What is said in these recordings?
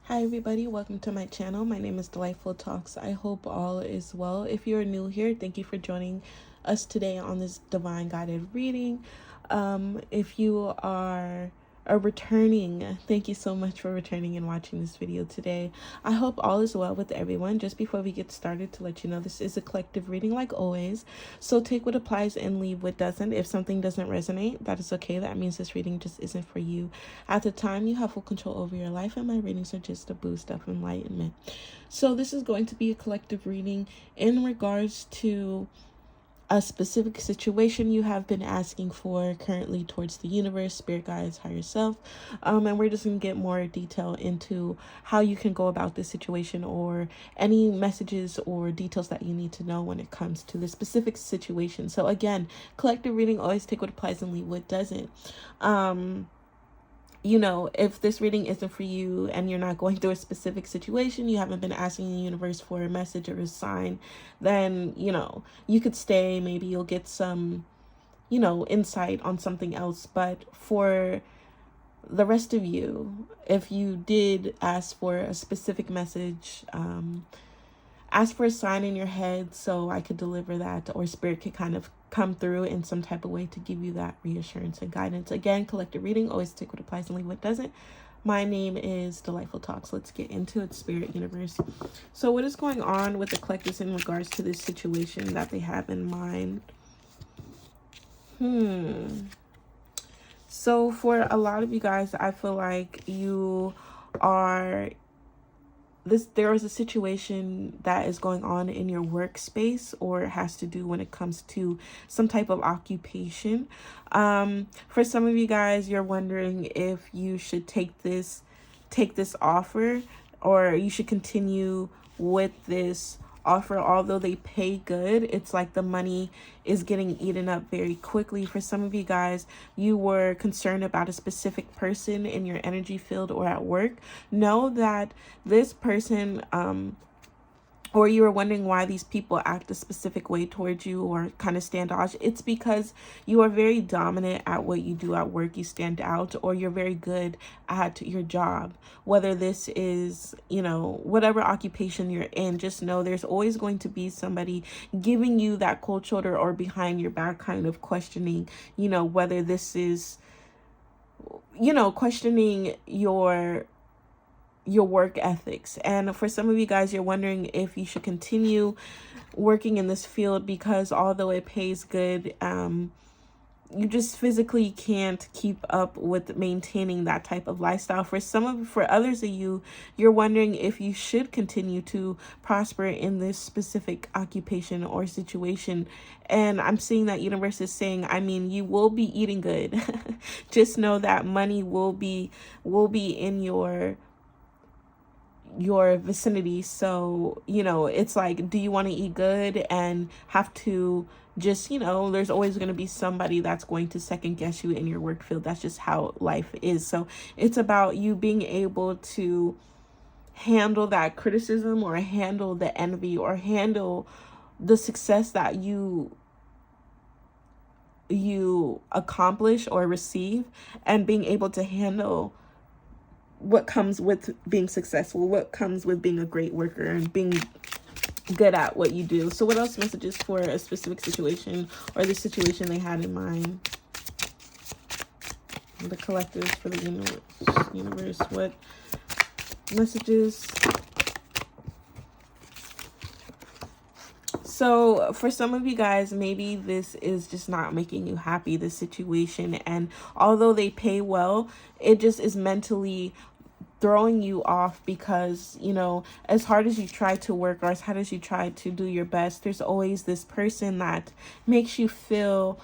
Hi everybody, welcome to my channel. My name is Delightful Talks. I hope all is well. If you're new here, thank you for joining us today on this divine guided reading. If you are returning, thank you so much for returning and watching this video today. I hope all is well with everyone. Just before we get started, to let you know, this is a collective reading like always, so take what applies and leave what doesn't. If something doesn't resonate, that is okay. That means this reading just isn't for you. At the time, you have full control over your life, and my readings are just a boost of enlightenment. So this is going to be a collective reading in regards to a specific situation you have been asking for currently towards the universe, spirit guides, higher self. And we're just going to get more detail into how you can go about this situation, or any messages or details that you need to know when it comes to the specific situation. So again, collective reading, always take what applies and leave what doesn't. If this reading isn't for you and you're not going through a specific situation, you haven't been asking the universe for a message or a sign, then, you could stay. Maybe you'll get some, insight on something else. But for the rest of you, if you did ask for a specific message, ask for a sign in your head so I could deliver that, or spirit could kind of come through in some type of way to give you that reassurance and guidance. Again, collective reading, always take what applies and leave what doesn't. My name is Delightful Talks. Let's get into it, spirit universe. So what is going on with the collectives in regards to this situation that they have in mind? So for a lot of you guys, I feel like you are there is a situation that is going on in your workspace, or it has to do when it comes to some type of occupation. For some of you guys, you're wondering if you should take this offer, or you should continue with this offer. Although they pay good, it's like the money is getting eaten up very quickly. For some of you guys, you were concerned about a specific person in your energy field or at work. Know that this person, or you were wondering why these people act a specific way towards you or kind of standoffish. It's because you are very dominant at what you do at work. You stand out, or you're very good at your job. Whether this is, whatever occupation you're in, just know there's always going to be somebody giving you that cold shoulder, or behind your back kind of questioning, whether this is, questioning your work ethics. And for some of you guys, you're wondering if you should continue working in this field, because although it pays good, you just physically can't keep up with maintaining that type of lifestyle. For others of you, you're wondering if you should continue to prosper in this specific occupation or situation. And I'm seeing that universe is saying, you will be eating good. Just know that money will be in your vicinity. So it's like, do you want to eat good and have to just, there's always going to be somebody that's going to second guess you in your work field. That's just how life is. So it's about you being able to handle that criticism, or handle the envy, or handle the success that you accomplish or receive, and being able to handle what comes with being successful, what comes with being a great worker and being good at what you do. So what else messages for a specific situation, or the situation they had in mind? The collectives for the universe. What messages? So for some of you guys, maybe this is just not making you happy, this situation. And although they pay well, it just is mentally throwing you off, because, as hard as you try to work, or as hard as you try to do your best, there's always this person that makes you feel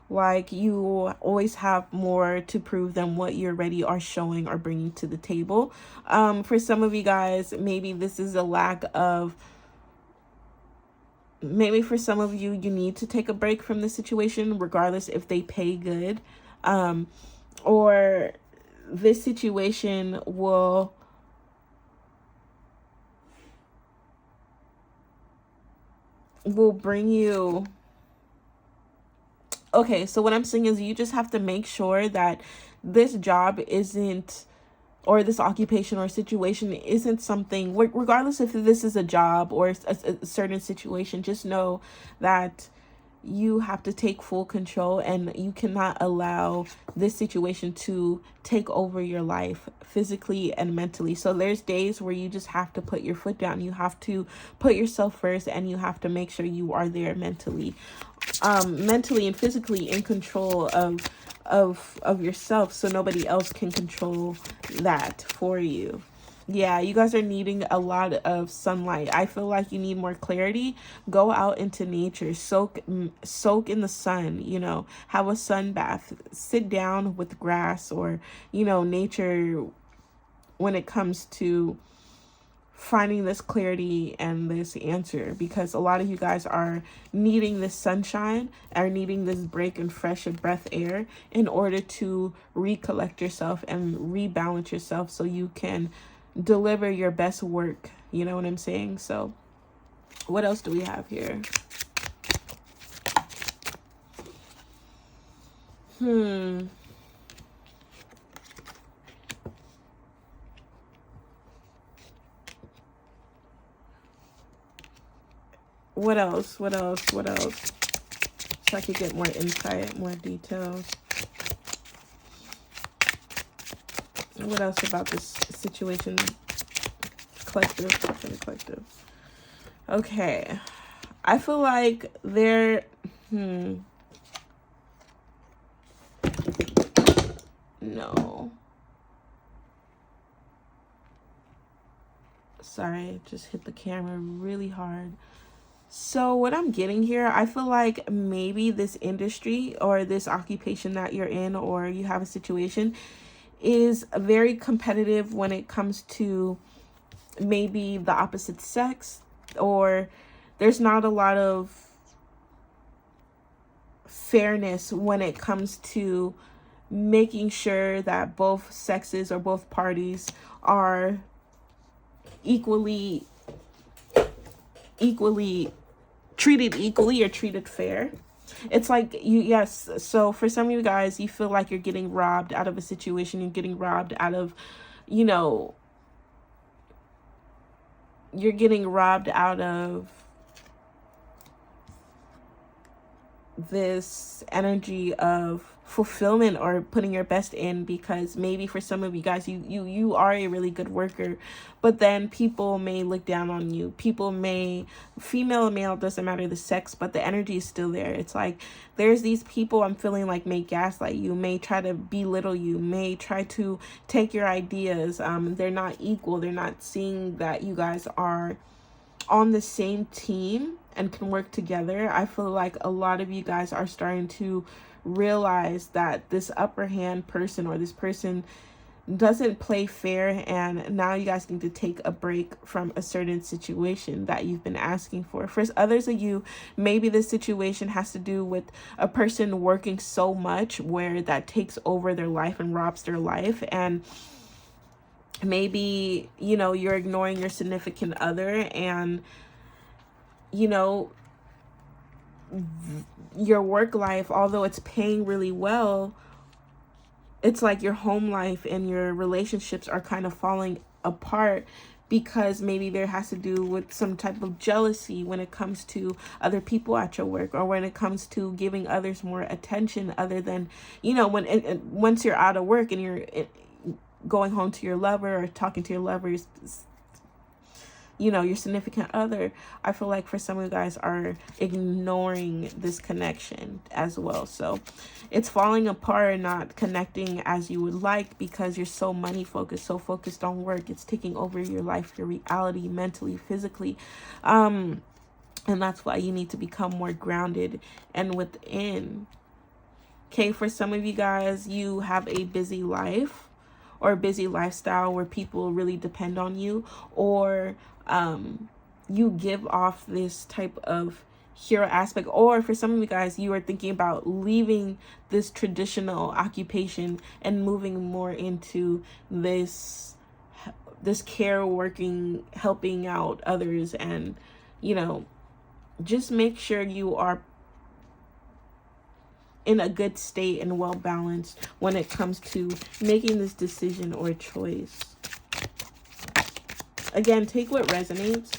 like you always have more to prove than what you already are showing or bringing to the table. For some of you guys, maybe this is a lack of, maybe for some of you, you need to take a break from the situation, regardless if they pay good, or this situation will bring you. Okay, so what I'm saying is, you just have to make sure that this job isn't or this occupation or situation isn't something, regardless if this is a job or a certain situation, just know that you have to take full control, and you cannot allow this situation to take over your life physically and mentally. So there's days where you just have to put your foot down. You have to put yourself first, and you have to make sure you are there mentally and physically in control of yourself, so nobody else can control that for you. Yeah, you guys are needing a lot of sunlight. I feel like you need more clarity. Go out into nature, soak in the sun, have a sun bath, sit down with grass or, nature when it comes to finding this clarity and this answer, because a lot of you guys are needing this sunshine, are needing this break and fresh breath air in order to recollect yourself and rebalance yourself so you can deliver your best work. You know what I'm saying? So what else do we have here? What else? So I could get more insight, more details. What else about this situation? Collective. Okay. I feel like there... No. Sorry, just hit the camera really hard. So what I'm getting here, I feel like maybe this industry or this occupation that you're in, or you have a situation, is very competitive when it comes to maybe the opposite sex, or there's not a lot of fairness when it comes to making sure that both sexes or both parties are equally treated equally or treated fair. It's like yes, so for some of you guys, you feel like you're getting robbed out of a situation, you're getting robbed out of, you're getting robbed out of this energy of fulfillment or putting your best in, because maybe for some of you guys, you are a really good worker, but then people may look down on you. People may, female or male, doesn't matter the sex, but the energy is still there. It's like there's these people I'm feeling like may gaslight you, may try to belittle you, may try to take your ideas. They're not equal. They're not seeing that you guys are on the same team and can work together. I feel like a lot of you guys are starting to realize that this upper hand person or this person doesn't play fair, and now you guys need to take a break from a certain situation that you've been asking for. For others of you, maybe this situation has to do with a person working so much where that takes over their life and robs their life, and maybe you're ignoring your significant other, and your work life, although it's paying really well, it's like your home life and your relationships are kind of falling apart, because maybe there has to do with some type of jealousy when it comes to other people at your work, or when it comes to giving others more attention other than, once you're out of work and you're going home to your lover or talking to your lovers, your significant other. I feel like for some of you guys are ignoring this connection as well. So it's falling apart and not connecting as you would like, because you're so money focused, so focused on work. It's taking over your life, your reality, mentally, physically. And that's why you need to become more grounded and within. Okay, for some of you guys, you have a busy life or a busy lifestyle where people really depend on you, or you give off this type of hero aspect, or for some of you guys, you are thinking about leaving this traditional occupation and moving more into this care working, helping out others, and just make sure you are in a good state and well balanced when it comes to making this decision or choice. Again, take what resonates.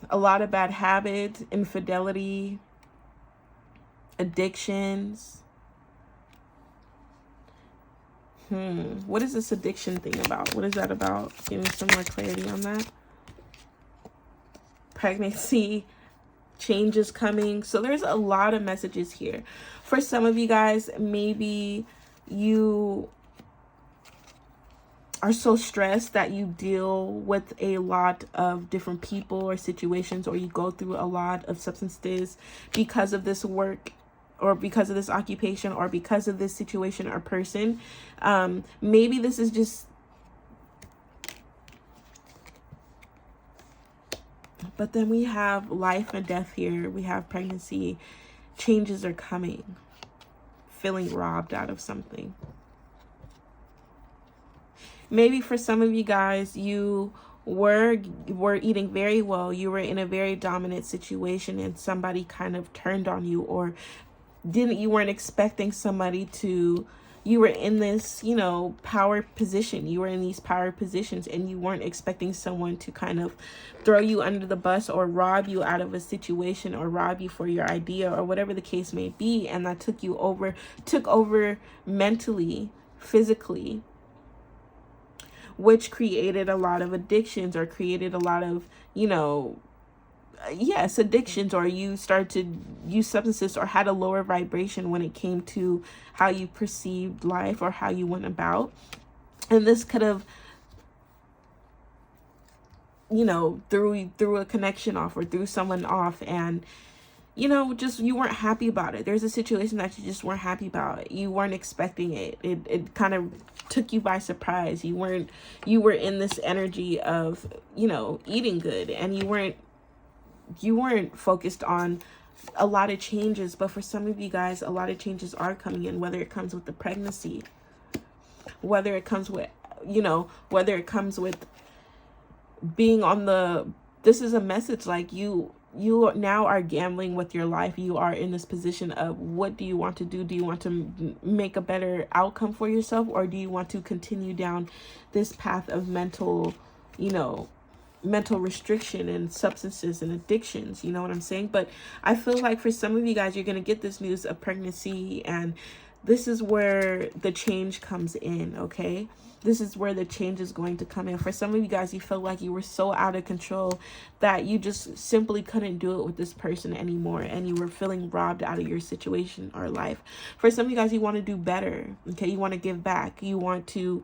A lot of bad habits, infidelity, addictions. What is this addiction thing about? What is that about? Give me some more clarity on that. Pregnancy, changes coming. So there's a lot of messages here. For some of you guys, maybe you are so stressed that you deal with a lot of different people or situations, or you go through a lot of substances because of this work, or because of this occupation, or because of this situation or person. Maybe this is just, but then we have life and death here. We have pregnancy, changes are coming, feeling robbed out of something. Maybe for some of you guys, you were eating very well. You were in a very dominant situation and somebody kind of turned on you, or you weren't expecting somebody to, you were in this, you know, power position. You were in these power positions and you weren't expecting someone to kind of throw you under the bus or rob you out of a situation, or rob you for your idea, or whatever the case may be. And that took over mentally, physically, which created a lot of addictions, or created a lot of, you know, yes, addictions, or you started to use substances, or had a lower vibration when it came to how you perceived life or how you went about. And this could have, you know, threw a connection off, or threw someone off, and, you know, just, you weren't happy about it. There's a situation that you just weren't happy about. You weren't expecting it. It kind of took you by surprise. You were in this energy of, you know, eating good, and you weren't focused on a lot of changes. But for some of you guys, a lot of changes are coming in, whether it comes with the pregnancy, whether it comes with, you know, whether it comes with being on the, this is a message like you now are gambling with your life. You are in this position of, what do you want to do? Do you want to make a better outcome for yourself, or do you want to continue down this path of mental, you know, mental restriction and substances and addictions? You know what I'm saying? But I feel like for some of you guys, you're going to get this news of pregnancy, and this is where the change comes in. Okay, this is where the change is going to come in. For some of you guys, you felt like you were so out of control that you just simply couldn't do it with this person anymore, and you were feeling robbed out of your situation or life. For some of you guys, you want to do better. Okay, you want to give back, you want to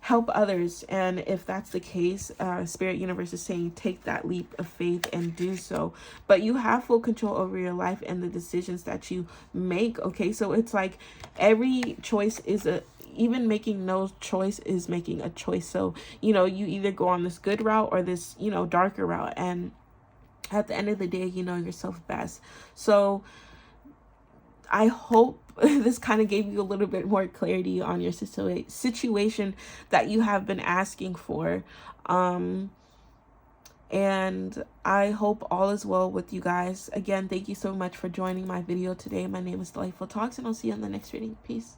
help others. And if that's the case, Spirit Universe is saying, take that leap of faith and do so. But you have full control over your life and the decisions that you make. Okay, so it's like every choice is even making no choice is making a choice. So, you know, you either go on this good route or this, you know, darker route. And at the end of the day, you know yourself best. So I hope this kind of gave you a little bit more clarity on your situation that you have been asking for. And I hope all is well with you guys. Again, thank you so much for joining my video today. My name is Delightful Talks, and I'll see you on the next reading. Peace.